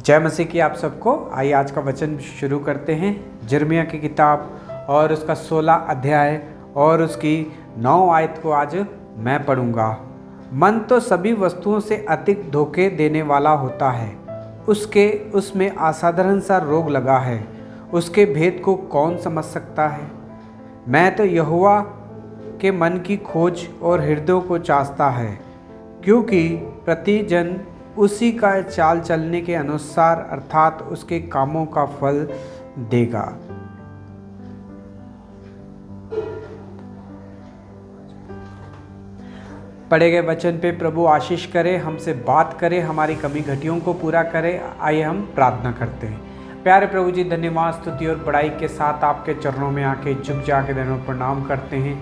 जय मसीह की आप सबको। आइए आज का वचन शुरू करते हैं। यिर्मयाह की किताब और उसका 16 अध्याय और उसकी 9 आयत को आज मैं पढ़ूंगा। मन तो सभी वस्तुओं से अधिक धोखे देने वाला होता है, उसमें असाधारण सा रोग लगा है, उसके भेद को कौन समझ सकता है। मैं तो यहोवा के मन की खोज और हृदयों को चाहता है, क्योंकि प्रति जन उसी का चाल चलने के अनुसार अर्थात उसके कामों का फल देगा। पढ़े गए वचन पे प्रभु आशीष करे, हमसे बात करे, हमारी कमी घटियों को पूरा करे। आइए हम प्रार्थना करते हैं। प्यारे प्रभु जी, धन्यवाद स्तुति और बड़ाई के साथ आपके चरणों में आके झुक जाके धन्यवाद प्रणाम करते हैं।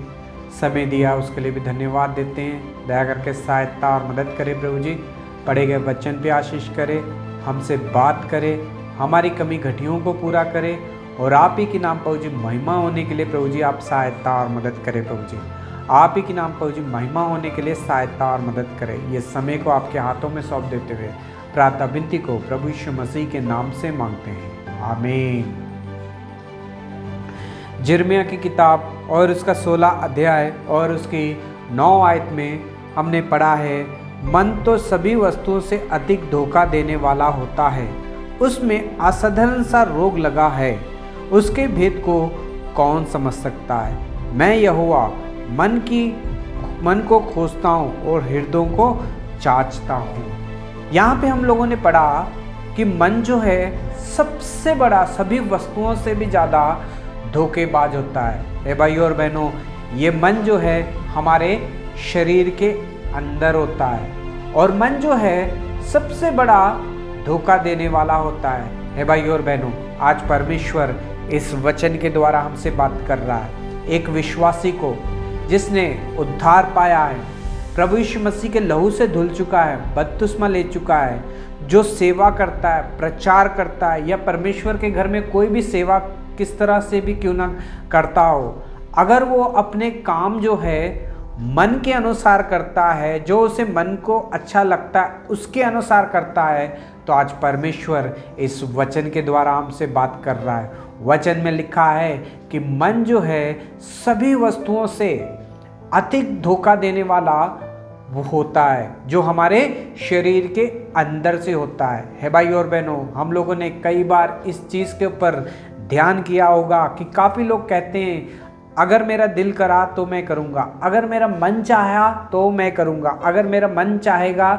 समय दिया उसके लिए भी धन्यवाद देते हैं। दया करके सहायता और मदद करें प्रभु जी। पढ़े गए वचन पे आशीष करे, हमसे बात करे, हमारी कमी घटियों को पूरा करे और आप ही के नाम प्रभु जी महिमा होने के लिए प्रभु जी आप सहायता और मदद करें। प्रभु जी आप ही के नाम प्रभु जी महिमा होने के लिए सहायता और मदद करें। ये समय को आपके हाथों में सौंप देते हुए प्रार्थना विनती को प्रभु यीशु मसीह के नाम से मांगते हैं, आमीन। यिर्मयाह की किताब और उसका 16 अध्याय और उसकी 9 आयत में हमने पढ़ा है, मन तो सभी वस्तुओं से अधिक धोखा देने वाला होता है, उसमें असाधारण सा रोग लगा है, उसके भेद को कौन समझ सकता है। मैं यहोवा मन को खोजता हूँ और हृदयों को जांचता हूँ। यहाँ पे हम लोगों ने पढ़ा कि मन जो है सबसे बड़ा, सभी वस्तुओं से भी ज़्यादा धोखेबाज होता है। भाई और बहनों, ये मन जो है हमारे शरीर के अंदर होता है और मन जो है सबसे बड़ा धोखा देने वाला होता है। भाई और बहनों, आज परमेश्वर इस वचन के द्वारा हमसे बात कर रहा है। एक विश्वासी को जिसने उद्धार पाया है, प्रभु यीशु मसीह के लहू से धुल चुका है, बपतिस्मा ले चुका है, जो सेवा करता है, प्रचार करता है, या परमेश्वर के घर में कोई भी सेवा किस तरह से भी क्यों ना करता हो, अगर वो अपने काम जो है मन के अनुसार करता है, जो उसे मन को अच्छा लगता है उसके अनुसार करता है, तो आज परमेश्वर इस वचन के द्वारा हमसे बात कर रहा है। वचन में लिखा है कि मन जो है सभी वस्तुओं से अधिक धोखा देने वाला वो होता है, जो हमारे शरीर के अंदर से होता है। भाई और बहनों, हम लोगों ने कई बार इस चीज़ के ऊपर ध्यान किया होगा कि काफ़ी लोग कहते हैं, अगर मेरा दिल करा तो मैं करूँगा, अगर मेरा मन चाहा तो मैं करूँगा, अगर मेरा मन चाहेगा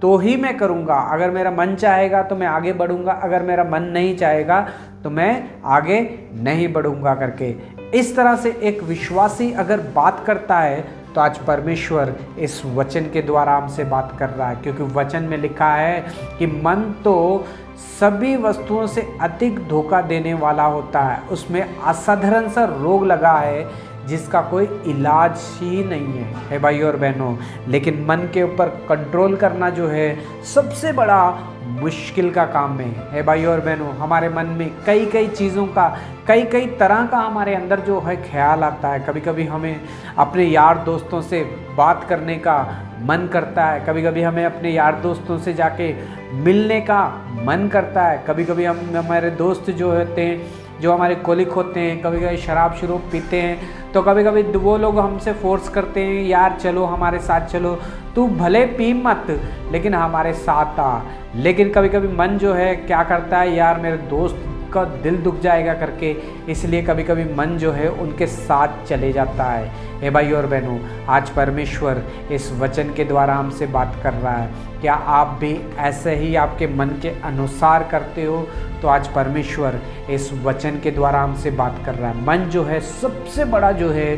तो ही मैं करूँगा, अगर मेरा मन चाहेगा तो मैं आगे बढ़ूँगा, अगर मेरा मन नहीं चाहेगा तो मैं आगे नहीं बढ़ूँगा करके। इस तरह से एक विश्वासी अगर बात करता है तो आज परमेश्वर इस वचन के द्वारा हमसे बात कर रहा है, क्योंकि वचन में लिखा है कि मन तो सभी वस्तुओं से अधिक धोखा देने वाला होता है, उसमें असाधारण सा रोग लगा है जिसका कोई इलाज ही नहीं है भाई और बहनों। लेकिन मन के ऊपर कंट्रोल करना जो है सबसे बड़ा मुश्किल का काम है भाई और बहनों। हमारे मन में कई चीज़ों का, कई तरह का हमारे अंदर जो है ख्याल आता है। कभी कभी हमें अपने यार दोस्तों से बात करने का मन करता है, कभी कभी हमें अपने यार दोस्तों से जाके मिलने का मन करता है, कभी कभी हमारे दोस्त जो होते हैं, जो हमारे कोलिक होते हैं, कभी कभी शराब पीते हैं, तो कभी कभी वो लोग हमसे फोर्स करते हैं, यार चलो हमारे साथ चलो, तू भले पी मत लेकिन हमारे साथ आ। लेकिन कभी कभी मन जो है क्या करता है, यार मेरे दोस्त का दिल दुख जाएगा करके, इसलिए कभी कभी मन जो है उनके साथ चले जाता है। भाई और बहनों, आज परमेश्वर इस वचन के द्वारा हमसे बात कर रहा है। क्या आप भी ऐसे ही आपके मन के अनुसार करते हो? तो आज परमेश्वर इस वचन के द्वारा हमसे बात कर रहा है। मन जो है सबसे बड़ा जो है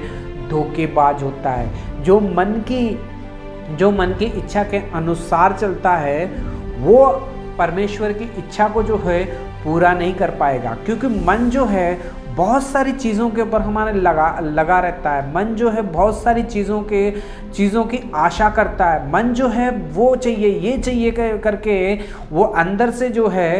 धोखेबाज होता है। जो मन की इच्छा के अनुसार चलता है वो परमेश्वर की इच्छा को जो है पूरा नहीं कर पाएगा, क्योंकि मन जो है बहुत सारी चीज़ों के ऊपर हमारे लगा रहता है। मन जो है बहुत सारी चीज़ों की आशा करता है। मन जो है वो चाहिए, ये चाहिए करके वो अंदर से जो है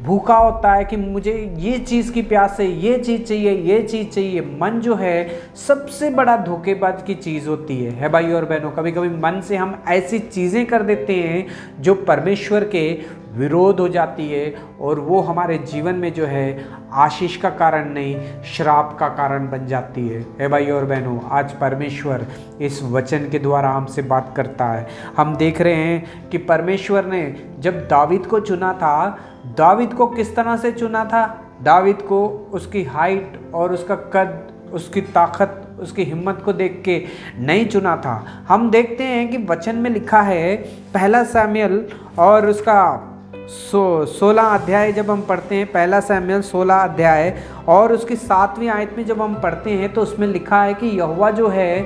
भूखा होता है कि मुझे ये चीज़ की प्यास है, ये चीज़ चाहिए, ये चीज़ चाहिए। मन जो है सबसे बड़ा धोखेबाज की चीज़ होती है भाई और बहनों। कभी कभी मन से हम ऐसी चीज़ें कर देते हैं जो परमेश्वर के विरोध हो जाती है और वो हमारे जीवन में जो है आशीष का कारण नहीं, श्राप का कारण बन जाती है। हे भाई और बहनों, आज परमेश्वर इस वचन के द्वारा हमसे बात करता है। हम देख रहे हैं कि परमेश्वर ने जब दावीद को चुना था, दावीद को किस तरह से चुना था? दावीद को उसकी हाइट और उसका कद, उसकी ताकत, उसकी हिम्मत को देख के नहीं चुना था। हम देखते हैं कि वचन में लिखा है, पहला शमूएल और उसका 16 अध्याय जब हम पढ़ते हैं, पहला शमूएल 16 अध्याय और उसकी 7वीं आयत में जब हम पढ़ते हैं तो उसमें लिखा है कि यहोवा जो है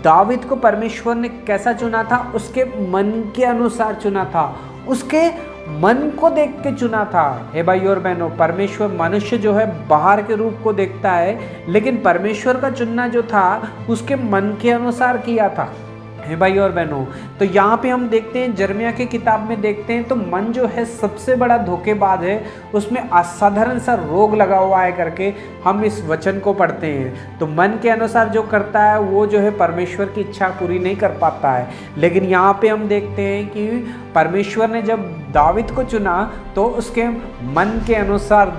दावीद को परमेश्वर ने कैसा चुना था? उसके मन के अनुसार चुना था, उसके मन को देख के चुना था। हे भाई और बहनों, परमेश्वर मनुष्य जो है बाहर के रूप को देखता है, लेकिन परमेश्वर का चुनना जो था उसके मन के अनुसार किया था। हे भाई और बहनों, तो यहाँ पे हम देखते हैं, यिर्मयाह की किताब में देखते हैं तो मन जो है सबसे बड़ा धोखेबाज है, उसमें असाधारण सा रोग लगा हुआ है करके हम इस वचन को पढ़ते हैं। तो मन के अनुसार जो करता है वो जो है परमेश्वर की इच्छा पूरी नहीं कर पाता है। लेकिन यहाँ पे हम देखते हैं कि परमेश्वर ने जब दावीद को चुना तो उसके मन के अनुसार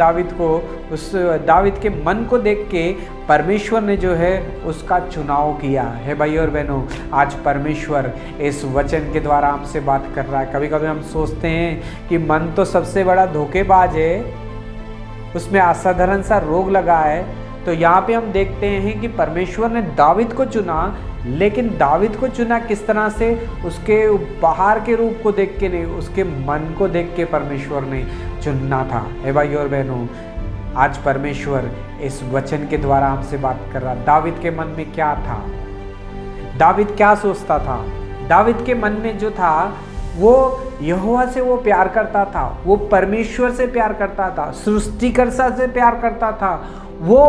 दावीद के मन को देख के परमेश्वर ने जो है उसका चुनाव किया है। भाई और बहनों, आज परमेश्वर इस वचन के द्वारा हमसे बात कर रहा है। कभी कभी हम सोचते हैं कि मन तो सबसे बड़ा धोखेबाज है, उसमें असाधारण सा रोग लगा है। तो यहाँ पे हम देखते हैं कि परमेश्वर ने दावीद को चुना, लेकिन दावीद को चुना किस तरह से? उसके बाहर के रूप को देख के नहीं, उसके मन को देख के परमेश्वर ने चुनना था। हे भाई और बहनों, आज परमेश्वर इस वचन के द्वारा हमसे बात कर रहा। दावीद के मन में क्या था? दावीद क्या सोचता था? दावीद के मन में जो था वो यहोवा से वो प्यार करता था, वो परमेश्वर से प्यार करता था, सृष्टिकर्ता से प्यार करता था, वो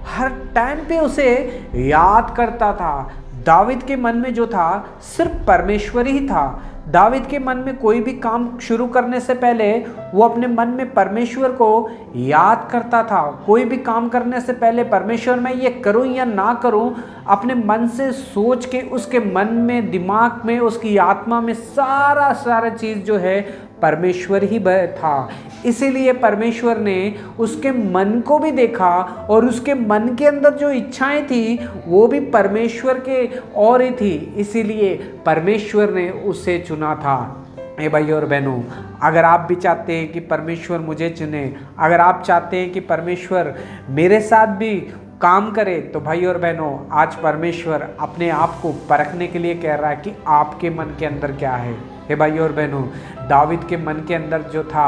हर टाइम पे उसे याद करता था। दावीद के मन में जो था सिर्फ परमेश्वर ही था। दावीद के मन में कोई भी काम शुरू करने से पहले वो अपने मन में परमेश्वर को याद करता था। कोई भी काम करने से पहले परमेश्वर मैं ये करूं या ना करूं, अपने मन से सोच के उसके मन में, दिमाग में, उसकी आत्मा में सारा चीज़ जो है परमेश्वर ही था। इसीलिए परमेश्वर ने उसके मन को भी देखा और उसके मन के अंदर जो इच्छाएं थी वो भी परमेश्वर के और ही थी। इसीलिए परमेश्वर ने उसे चुना था। ए भाई और बहनों, अगर आप भी चाहते हैं कि परमेश्वर मुझे चुने, अगर आप चाहते हैं कि परमेश्वर मेरे साथ भी काम करे, तो भाई और बहनों, आज परमेश्वर अपने आप को परखने के लिए कह रहा है कि आपके मन के अंदर क्या है। हे भाई और बहनों, दावीद के मन के अंदर जो था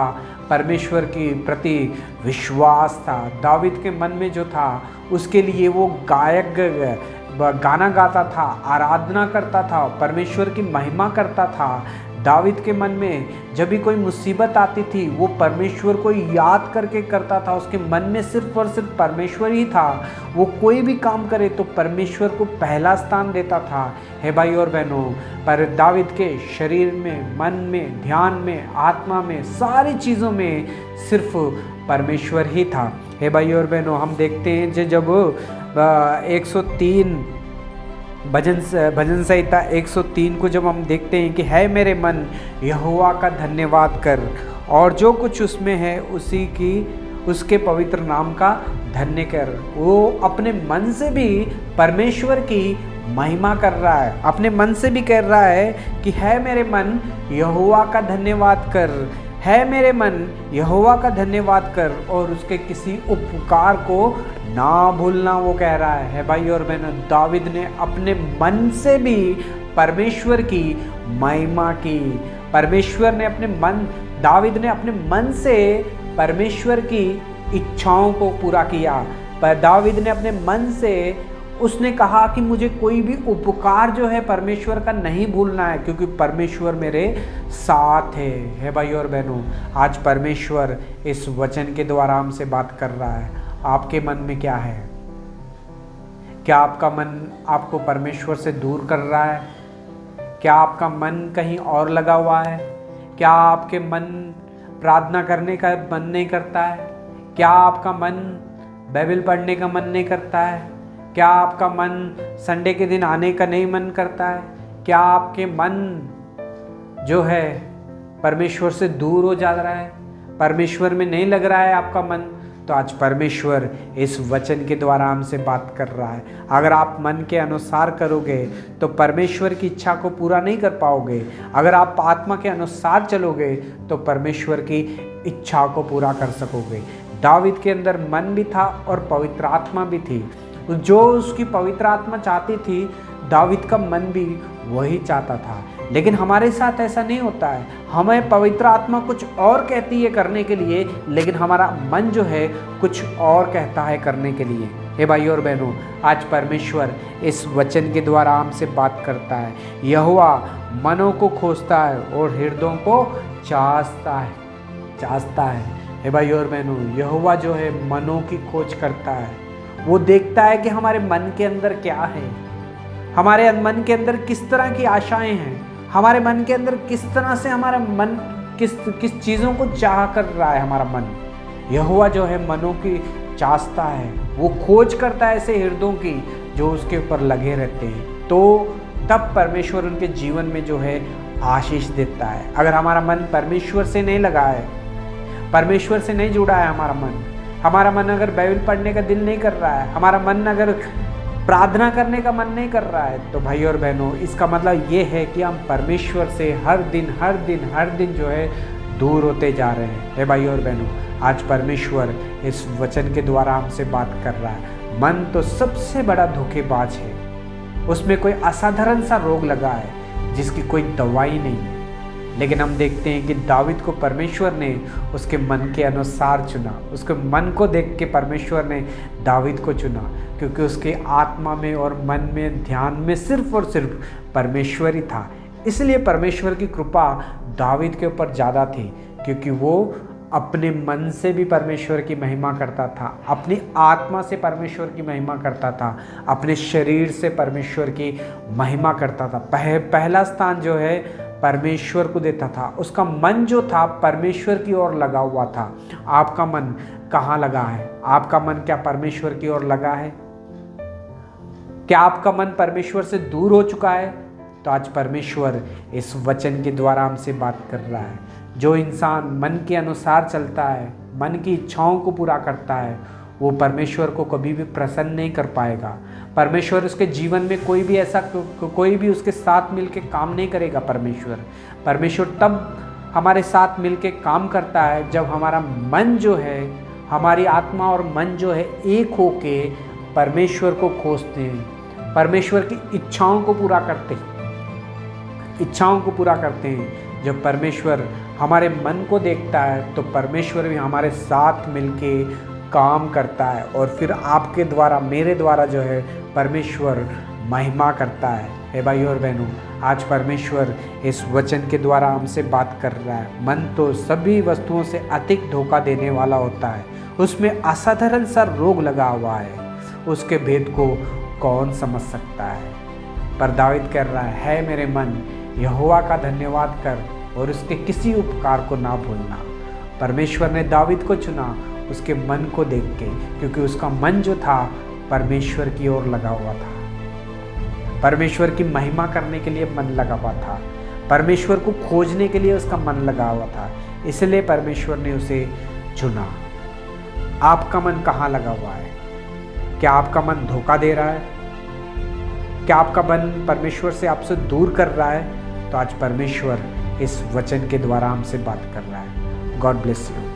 परमेश्वर की प्रति विश्वास था। दावीद के मन में जो था उसके लिए वो गाना गाता था, आराधना करता था, परमेश्वर की महिमा करता था। दावीद के मन में जब भी कोई मुसीबत आती थी वो परमेश्वर को याद करके करता था। उसके मन में सिर्फ और सिर्फ परमेश्वर ही था। वो कोई भी काम करे तो परमेश्वर को पहला स्थान देता था। हे भाई और बहनों, पर दावीद के शरीर में, मन में, ध्यान में, आत्मा में, सारी चीज़ों में सिर्फ परमेश्वर ही था। हे भाई और बहनों, हम देखते हैं जब 103 भजन संहिता 103 को जब हम देखते हैं कि है मेरे मन यहोवा का धन्यवाद कर और जो कुछ उसमें है उसके पवित्र नाम का धन्य कर। वो अपने मन से भी परमेश्वर की महिमा कर रहा है, अपने मन से भी कह रहा है कि है मेरे मन यहोवा का धन्यवाद कर, है मेरे मन यहोवा का धन्यवाद कर और उसके किसी उपकार को ना भूलना, वो कह रहा है। भाई और बहनों, दावीद ने अपने मन से भी परमेश्वर की महिमा की। दावीद ने अपने मन से परमेश्वर की इच्छाओं को पूरा किया। पर दावीद ने अपने मन से उसने कहा कि मुझे कोई भी उपकार जो है परमेश्वर का नहीं भूलना है, क्योंकि परमेश्वर मेरे साथ है। भाई और बहनों, आज परमेश्वर इस वचन के द्वारा हमसे बात कर रहा है। आपके मन में क्या है? क्या आपका मन आपको परमेश्वर से दूर कर रहा है? क्या आपका मन कहीं और लगा हुआ है? क्या आपके मन प्रार्थना करने का मन नहीं करता है? क्या आपका मन बाइबल पढ़ने का मन नहीं करता है? क्या आपका मन संडे के दिन आने का नहीं मन करता है? क्या आपके मन जो है परमेश्वर से दूर हो जा रहा है, परमेश्वर में नहीं लग रहा है आपका मन, तो आज परमेश्वर इस वचन के द्वारा हमसे बात कर रहा है। अगर आप मन के अनुसार करोगे तो परमेश्वर की इच्छा को पूरा नहीं कर पाओगे। अगर आप आत्मा के अनुसार चलोगे तो परमेश्वर की इच्छा को पूरा कर सकोगे। दावीद के अंदर मन भी था और पवित्र आत्मा भी थी। जो उसकी पवित्र आत्मा चाहती थी, दावीद का मन भी वही चाहता था। लेकिन हमारे साथ ऐसा नहीं होता है। हमें पवित्र आत्मा कुछ और कहती है करने के लिए, लेकिन हमारा मन जो है कुछ और कहता है करने के लिए। हे भाइयों और बहनों, आज परमेश्वर इस वचन के द्वारा हमसे बात करता है। यहोवा मनों को खोजता है और हृदयों को चाहता है। हे भाइयों और बहनों, यहोवा जो है मनों की खोज करता है। वो देखता है कि हमारे मन के अंदर क्या है, हमारे मन के अंदर किस तरह की आशाएं हैं, हमारे मन के अंदर किस तरह से हमारा मन किस चीज़ों को चाह कर रहा है हमारा मन। यहोवा जो है मनों की चाहता है, वो खोज करता है ऐसे हृदयों की जो उसके ऊपर लगे रहते हैं। तो तब परमेश्वर उनके जीवन में जो है आशीष देता है। अगर हमारा मन परमेश्वर से नहीं लगा है, परमेश्वर से नहीं जुड़ा है हमारा मन अगर बाइबल पढ़ने का दिल नहीं कर रहा है, हमारा मन अगर प्रार्थना करने का मन नहीं कर रहा है, तो भाई और बहनों, इसका मतलब ये है कि हम परमेश्वर से हर दिन जो है दूर होते जा रहे हैं। हे भाई और बहनों, आज परमेश्वर इस वचन के द्वारा हमसे बात कर रहा है। मन तो सबसे बड़ा धोखेबाज है, उसमें कोई असाधारण सा रोग लगा है जिसकी कोई दवाई नहीं है। लेकिन हम देखते हैं कि दावीद को परमेश्वर ने उसके मन के अनुसार चुना। उसके मन को देख के परमेश्वर ने दावीद को चुना, क्योंकि उसके आत्मा में और मन में ध्यान में सिर्फ और सिर्फ परमेश्वर ही था। इसलिए परमेश्वर की कृपा दावीद के ऊपर ज़्यादा थी, क्योंकि वो अपने मन से भी परमेश्वर की महिमा करता था, अपनी आत्मा से परमेश्वर की महिमा करता था, अपने शरीर से परमेश्वर की महिमा करता था। पहला स्थान जो है परमेश्वर को देता था। उसका मन जो था परमेश्वर की ओर लगा हुआ था। आपका मन कहाँ लगा है? आपका मन क्या परमेश्वर की ओर लगा है? क्या आपका मन परमेश्वर से दूर हो चुका है? तो आज परमेश्वर इस वचन के द्वारा हमसे बात कर रहा है। जो इंसान मन के अनुसार चलता है, मन की इच्छाओं को पूरा करता है, वो परमेश्वर को कभी भी प्रसन्न नहीं कर पाएगा। परमेश्वर उसके जीवन में कोई भी उसके साथ मिलके काम नहीं करेगा। परमेश्वर तब हमारे साथ मिलके काम करता है जब हमारा मन जो है, हमारी आत्मा और मन जो है एक होके परमेश्वर को खोजते हैं, परमेश्वर की इच्छाओं को पूरा करते हैं। जब परमेश्वर हमारे मन को देखता है तो परमेश्वर भी हमारे साथ मिलके काम करता है, और फिर आपके द्वारा, मेरे द्वारा जो है परमेश्वर महिमा करता है। हे भाई और बहनों, आज परमेश्वर इस वचन के द्वारा हमसे बात कर रहा है। मन तो सभी वस्तुओं से अधिक धोखा देने वाला होता है, उसमें असाधारण सा रोग लगा हुआ है, उसके भेद को कौन समझ सकता है? पर दावीद कह रहा है मेरे मन, यहोवा का धन्यवाद कर और उसके किसी उपकार को ना भूलना। परमेश्वर ने दावीद को चुना उसके मन को देख के, क्योंकि उसका मन जो था परमेश्वर की ओर लगा हुआ था, परमेश्वर की महिमा करने के लिए मन लगा हुआ था, परमेश्वर को खोजने के लिए उसका मन लगा हुआ था। इसलिए परमेश्वर ने उसे चुना। आपका मन कहाँ लगा हुआ है? क्या आपका मन धोखा दे रहा है? क्या आपका मन परमेश्वर से आपसे दूर कर रहा है? तो आज परमेश्वर इस वचन के द्वारा हमसे बात कर रहा है। God bless you.